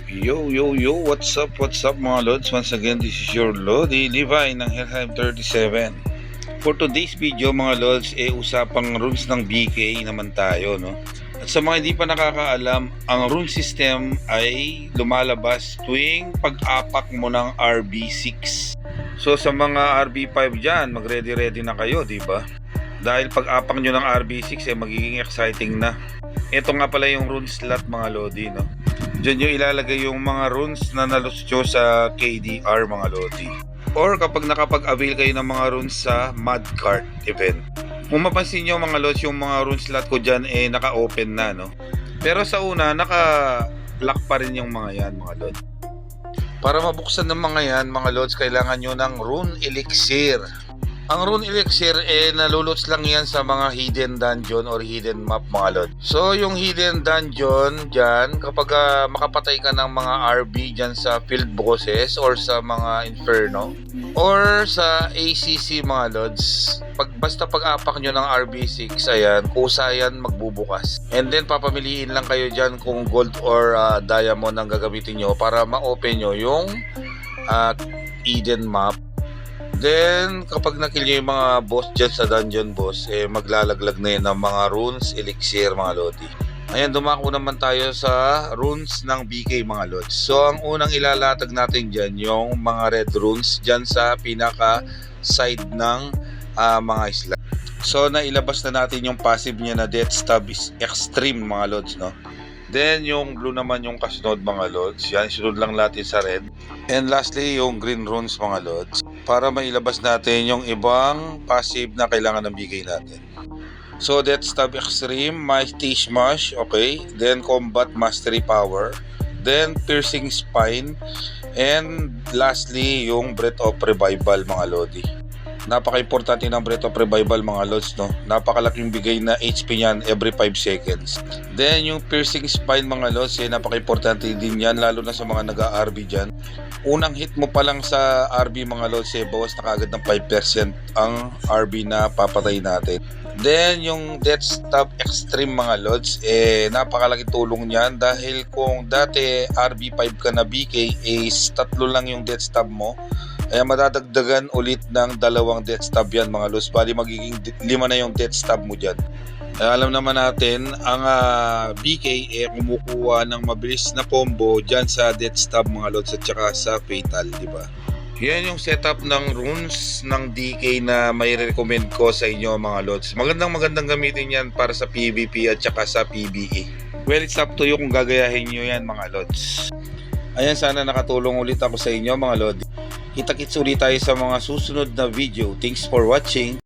What's up mga Lods? Once again, this is your Lodi Levi ng Helheim 37. For today's video mga Lods, usapang runes ng BK naman tayo, no? At sa mga hindi pa nakakaalam, ang rune system ay lumalabas tuwing pag-apak mo ng RB6. So sa mga RB5 dyan, mag-ready na kayo, di ba? Dahil pag-apak nyo ng RB6 magiging exciting na. Ito nga pala yung rune slot mga Lodi, no? Diyan nyo ilalagay yung mga runes na nalustyo sa KDR mga Lodi. Or kapag nakapag-avail kayo ng mga runes sa Mudcart event. Kung mapansin nyo mga Lods, yung mga rune slot ko dyan naka-open na, no? Pero sa una, naka-lock pa rin yung mga yan mga Lods. Para mabuksan ng mga yan mga Lods, kailangan nyo ng rune elixir. Ang rune elixir naluluts lang yan sa mga hidden dungeon or hidden map mga Lord. So yung hidden dungeon dyan, kapag makapatay ka ng mga RB dyan sa field bosses or sa mga inferno or sa ACC mga Lords, basta pag-apak nyo ng RB6, ayan, kusa yan magbubukas. And then papamiliin lang kayo dyan kung gold or diamond ang gagamitin nyo para ma-open nyo yung hidden map. Then, kapag nakill nyo yung mga boss dyan sa dungeon boss, maglalaglag na yun ng mga runes, elixir mga Lodi. Ayan, dumako naman tayo sa runes ng BK mga Lods. So, ang unang ilalatag natin dyan, yung mga red runes dyan sa pinaka-side ng mga isla. So, nailabas na natin yung passive niya na Death Stab is Extreme mga Lods, no? Then, yung blue naman yung kasunod mga Lods. Yan, sunod lang natin sa red. And lastly, yung green runes mga Lods. Para mailabas natin yung ibang passive na kailangan ng BK natin. So, Death Stab Extreme, Mighty Smash, okay. Then, Combat Mastery Power. Then, Piercing Spine. And lastly, yung Breath of Revival mga Lodi. Napaka-importante ng Breath of Revival mga Lods, no? Napakalaking bigay na HP niyan every 5 seconds. Then yung Piercing Spine mga Lods, napaka-importante din yan lalo na sa mga nag-RB dyan. Unang hit mo pa lang sa RB mga Lods, bawas na kagad ng 5% ang RB na papatay natin. Then yung Death Stab Extreme mga Lods, napakalaking tulong niyan dahil kung dati RB5 ka na BK, tatlo lang yung Death Stab mo. Kaya madadagdagan ulit ng 2 Death Stab yan mga Lods. Bali magiging 5 na yung Death Stab mo dyan. Alam naman natin, ang BK kumukuha ng mabilis na combo dyan sa Death Stab mga Lods at saka sa Fatal, di ba? Yan yung setup ng runes ng DK na may recommend ko sa inyo mga Lods. Magandang gamitin yan para sa PvP at saka sa PvE. Well, it's up to you kung gagayahin nyo yan mga Lods. Ayan, sana nakatulong ulit ako sa inyo mga Lods. Kita-kits ulit tayo sa mga susunod na video. Thanks for watching.